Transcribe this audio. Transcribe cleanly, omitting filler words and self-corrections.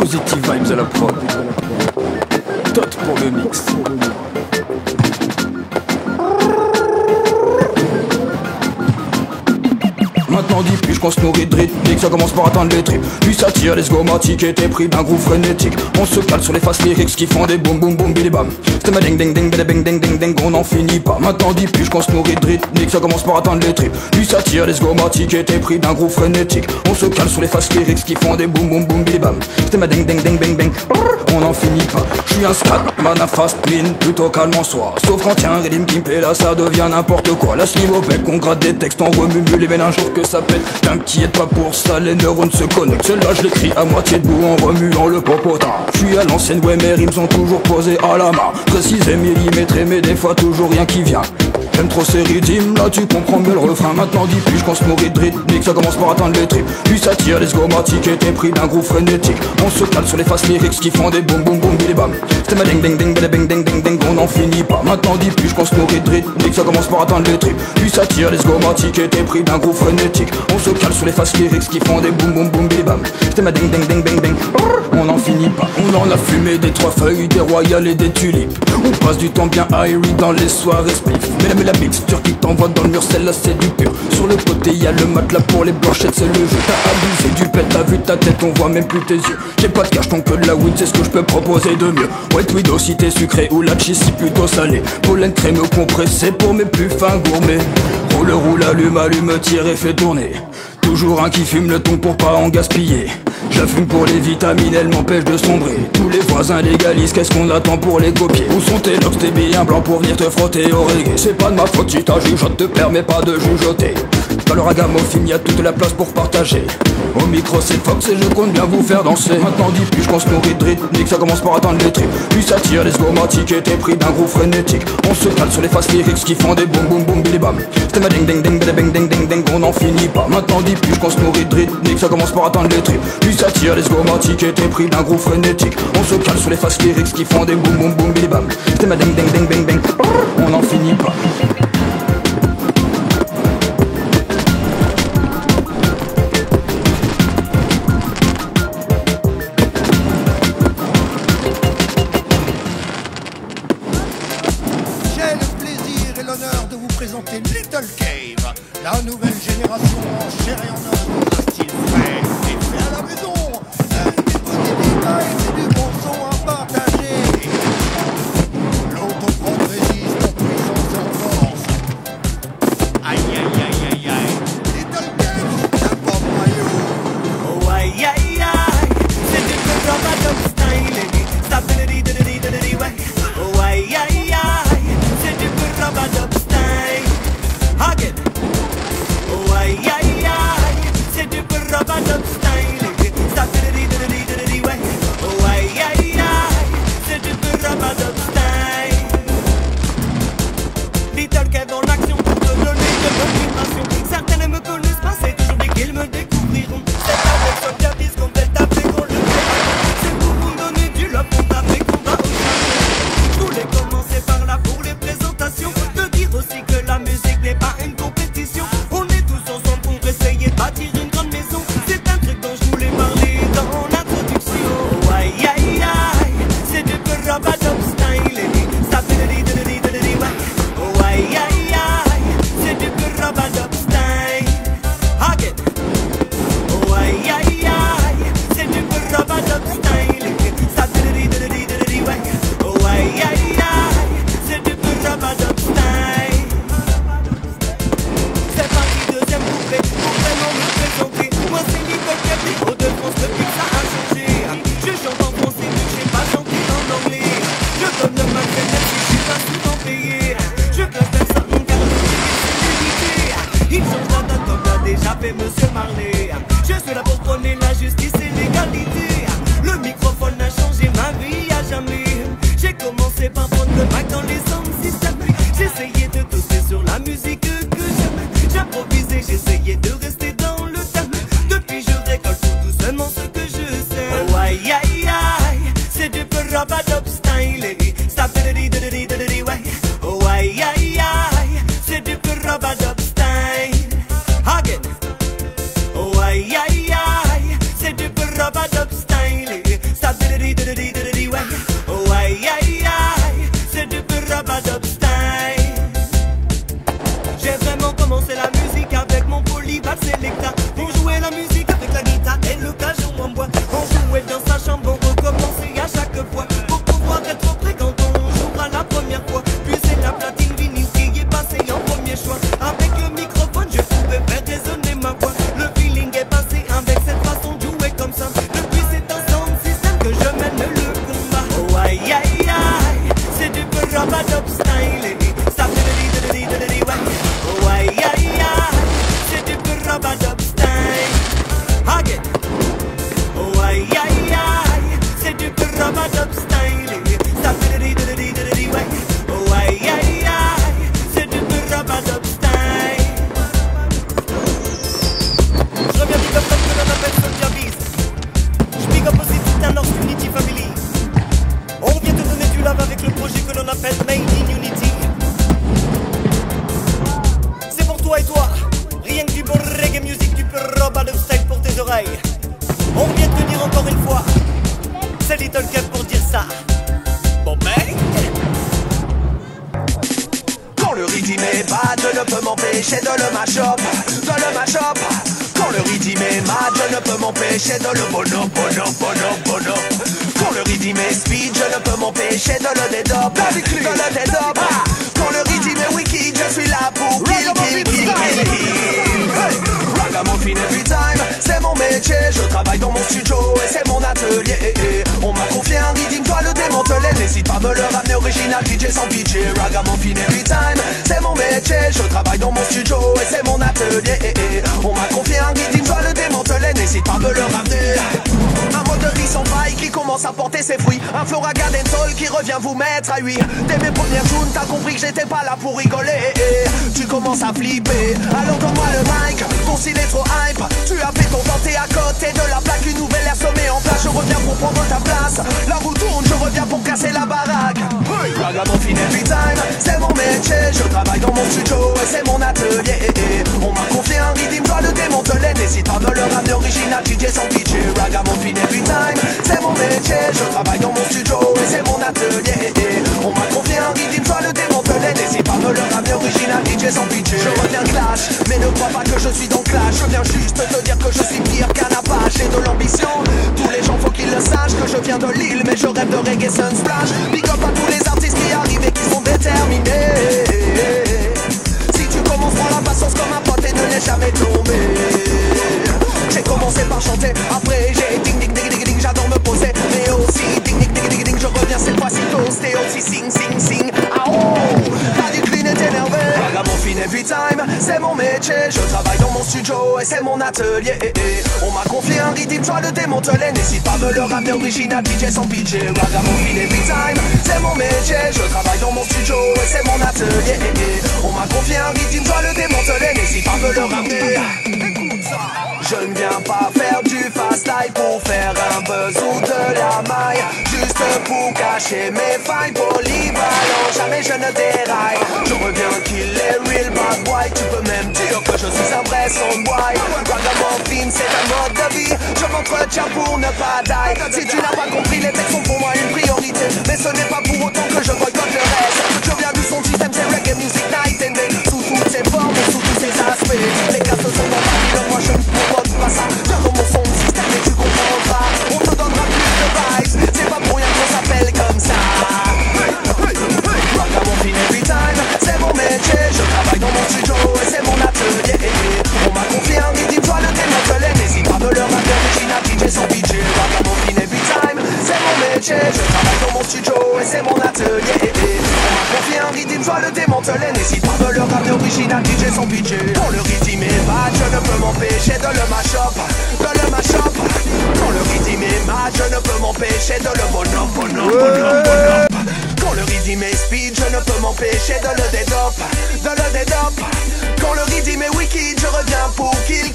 Positive vibes à la prod. Tot pour le mix. Maintenant 10 piges qu'on se nourrit de rythmique, ça commence par atteindre les tripes. Puis ça tire les sgomatiques et t'es pris d'un groove frénétique. On se cale sur les faces lyriques qui font des boum boum boum bili bam. C'était ma ding ding ding ding ding ding ding, on n'en finit pas. Maintenant 10 piges qu'on se nourrit de rythmique, ça commence par atteindre les tripes. Puis ça tire les sgomatiques et t'es pris d'un groove frénétique. On se cale sur les faces lyriques qui font des boum boum boum bili bam. C'était ma ding ding ding ding ding, on n'en finit pas. J'suis un scat, man à fast clean, plutôt calme en soi. Sauf quand y'a un rythme qui me plaît, là ça devient n'importe quoi. La slime au bec, on gratte des textes, on remue les veines un jour que ça pète. T'inquiète pas pour ça, les neurones se connectent. Celle-là je l'écris à moitié debout en remuant le popotin. J'suis à l'ancienne, ouais mes rimes sont toujours posées à la main. Précis et millimétré, mais des fois toujours rien qui vient. J'aime trop ces rythmes, là tu comprends mieux le refrain. Maintenant 10 piges qu'on se nourrit de rythmique, ça commence par atteindre les tripes. Puis ça tire les sgomatiques et t'es pris d'un groove frénétique. On se cale sur les faces lyriques qui font des boum boum boum bili bam. C'était ma ding ding ding ding ding ding ding, on n'en finit pas. Maintenant 10 piges qu'on se nourrit de rythmique, ça commence par atteindre les tripes. Puis ça tire les sgomatiques et t'es pris d'un groove frénétique. On se cale sur les faces lyriques qui font des boum boum boum bili bam. C'était ma ding ding ding ding ding, on n'en finit pas. On en a fumé des 3 feuilles, des royales et des tulipes. On passe du temps bien airy dans les soirées spliff. Mais la mixture qui t'envoie dans le mur, celle-là c'est du pur. Sur le côté y'a le matelas pour les blanchettes, c'est le jeu. T'as abusé du pet, t'as vu ta tête, on voit même plus tes yeux. J'ai pas de cash tant que de la weed, c'est ce que je peux proposer de mieux. White widow si t'es sucré ou la cheese si plutôt salé. Pollen crème compressé pour mes plus fins gourmets. Roule, allume, tire et fais tourner. Toujours un qui fume le ton pour pas en gaspiller. Je la fume pour les vitamines, elle m'empêche de sombrer. Tous les voisins légalisent, qu'est-ce qu'on attend pour les copier? Où sont tes locks, tes bien blancs pour venir te frotter au reggae? C'est pas de ma faute si ta jugeote te permet pas de jugeoter. Dans le ragamuffin y'a toute la place pour partager. Au micro c'est Fox et je compte bien vous faire danser. Maintenant 10 piges qu'on se nourrit de rythmique, ça commence par atteindre les tripes. Puis ça tire les sgomatiques et t'es pris d'un groove frénétique. On se cale sur les faces lyriques qui font des boum boum boum bili bam. C'était ma ding ding ding ding ding ding ding, on n'en finit pas. Maintenant 10 piges qu'on se nourrit de rythmique, ça commence par atteindre les tripes. Puis ça tire les sgomatiques et t'es pris d'un groove frénétique. On se cale sur les faces lyriques qui font des boum boum boum bili bam. C'était ma ding ding ding ding ding, on n'en finit pas. Présenter Little Cave, la nouvelle génération en chair et en os, un style frais et fait à la maison, des petits détails, c'est du bon son à partager. L'autoprod résiste en puissance et en force. Aïe aïe aïe aïe aïe, Little Cave, c'est un pop maillot. Oh aïe aïe aïe, c'est du good rub style, stability diddy diddy way. Oh aïe aïe aïe, c'est du good rub Hagen. Oh aïe aïe aïe, c'est du good rub style, stability way. Oh aïe aïe aïe, c'est du good rub style. Little Cave en action pour te donner de motivation. Certains ne me connaissent pas, c'est aujourd'hui qu'ils me découvriront. C'est avec Sophia Biz qu'on fait taper qu'on le fait. C'est pour vous donner du love, on tape qu'on va au charbon. Je voulais commencer par là pour les présentations. Te dire aussi que la musique n'est pas une compétition. On est tous ensemble pour essayer de bâtir une grande maison. C'est un truc dont je voulais parler dans l'introduction. Oh aïe aïe aïe, c'est du good rub style, stability diddy way. Oh aïe aïe aïe, c'est du good rub style. Hagen. Oh aïe aïe aïe, c'est du good rub style, stability diddy way. Oh aïe aïe aïe, c'est du good rub style. C'est parti, deuxième couplet, pour vraiment me présenter. Moi c'est Little Cave, micro de France depuis que ça a changé. Je chante en français, mais j'ai pas chanté en anglais. Je donne le mal fait même si je suis pas souvent payé. Je classe personne car le public c'est limité. Il change la date comme l'a déjà fait Monsieur Marley. Je suis là pour prôner la justice et l'égalité. Le microphone a changé ma vie à jamais. J'ai commencé par prendre le mic dans les sound systems. J'essayais de toaster sur la musique que j'aime. J'improvisais, j'essayais de rester dans le thème. Depuis je récolte tout doucement ce que je sais. Oh aïe aïe aïe, c'est du good rub style, stability diddy way. Oh aïe aïe aïe, c'est du good rub style. Hagen. Oh sélecta. On jouait la musique avec la guitare et le cajou en bois. On jouait dans sa chambre, on recommençait à chaque fois. Pour pouvoir être prêt quand on jouera la première fois. Puis c'est la platine vinyle qui est passée en premier choix. Avec le microphone, je pouvais faire résonner ma voix. Le feeling est passé avec cette façon de jouer comme ça. Depuis c'est un sound system que je mène le combat. Oh aïe aïe aïe, c'est du peu rub-a-dub style. Stop di-di-di-di-di-di-di, ouais. Oh aïe aïe aïe, c'est du peu rub-a-dub style. Again. Oh aïe aïe aïe, c'est du peu rub-a-dub style. Stop di-di-di-di-di-di-di, ouais. Oh aïe aïe aïe, c'est du peu rub-a-dub style. Je reviens big up comme que l'on appelle Soulja Beast. Je big up aussi tout un North Unity Family. On vient te donner du love avec le projet que l'on appelle Made in Unity. C'est pour toi et toi, rien que du bon reggae music, du pur rub-a-dub style pour tes oreilles. On vient te dire encore une fois, c'est Little Kev pour dire ça. Bon ben. Quand le rythme est bad, je ne peux m'empêcher de le mash-up, de le mash-up. Quand le rythme est mad, je ne peux m'empêcher de le bono. Quand le rythme est speed, je ne peux m'empêcher de le dead-up, de le dead-up. Quand le rythme est wicked, je suis là pour kill. Ragamuffin every time, c'est mon métier. Je travaille dans mon studio et c'est mon atelier. On m'a confié un rythme, toi le démanteler. N'hésite pas à me le ramener original, DJ sans pitié. Ragamuffin every time, c'est mon métier. Je travaille dans mon studio et c'est mon atelier. On m'a confié un rythme, toi le démanteler. N'hésite pas à me le ramener. Un mode de vie sans faille qui commence à porter ses fruits. Un Floraga Dancehall qui revient vous mettre à huit. Dès mes premières tunes, t'as compris que j'étais pas là pour rigoler. Tu commences à flipper, alors donne-moi le mic. Ton style est trop hype, tu as fait ton temps, t'es à côté de la plaque. Une nouvelle ère se met en place, je reviens pour prendre ta place. La roue tourne, je reviens pour casser la baraque. Ragamuffin every time, c'est mon métier. Je travaille dans mon studio et c'est mon atelier. On m'a confié un rythme, toi le démanteler. N'hésite pas à me le ramener original, DJ sans pitié. Ragamuffin every time, c'est mon métier. Je travaille dans mon studio et c'est mon atelier. On m'a confié un rythme, toi le démanteler. N'hésite pas à me le ramener original, DJ sans pitié. Je reviens clash, mais ne crois pas que je suis dans clash. Je viens juste te dire que je suis pire qu'un Apache. J'ai de l'ambition, tous les gens faut qu'ils le sachent. Que je viens de Lille, mais je rêve de reggae sunsplash. Big up à tous les artistes qui arrivent et qui sont déterminés. Si tu commences, prends la patience comme un pote et ne laisse jamais tomber. J'ai commencé par chanter, après j'ai ding ding ding ding ding. J'adore me poser, mais aussi ding ding ding ding ding. Je reviens cette fois-ci toasté, aussi sing sing sing. Ah oh, t'as du clean et énervé. Ragamuffin every time, c'est mon métier. Je travaille dans mon studio et c'est mon atelier. On m'a confié un rythme, toi le démanteler. N'hésite pas à me le ramener original, DJ sans pitié. Ragamuffin every time, c'est mon métier. Je travaille dans mon studio et c'est mon atelier. On m'a confié un rythme, toi le démanteler. N'hésite pas à me le ramener. Écoute ça. Je ne viens pas faire du fast life pour faire un buzz ou de la maille. Juste pour cacher mes failles, polyvalent, jamais je ne déraille. Je reviens kill les real bad boy. Tu peux même dire que je suis un vrai soundboy. Ragamuffin c'est un mode de vie, je m'entretiens pour ne pas die. Si tu n'as pas compris, les textes sont pour moi une priorité. Mais ce n'est pas pour autant que je boycotte le reste. Je viens du son système, c'est reggae music night and day. Sous toutes ses formes et sous tous ses aspects. Les gars se sont dans ma vie, moi je ne provoque pas ça. Viens dans mon son système et tu comprendras. On te donnera plus de vibes, c'est pas pour rien qu'on s'appelle comme ça. Ragamuffin every time, c'est mon métier. Je travaille dans mon studio et c'est mon atelier. On m'a confié un rythme, toi le démanteler. N'hésite pas à me le ramener original, DJ sans pitié. Ragamuffin every time, c'est mon métier. Je travaille dans mon studio et c'est mon atelier. On m'a confié un rythme, toi le démanteler. N'hésite pas à me le ramener original, DJ sans pitié. Quand le rythme est bad, je ne peux m'empêcher de le mash-up, de le mash-up. Quand le rythme est mad, je ne peux m'empêcher de le bono. Quand le rythme est speed, je ne peux m'empêcher de le dead-up, de le dead-up. Quand le rythme est wicked, je reviens pour kill.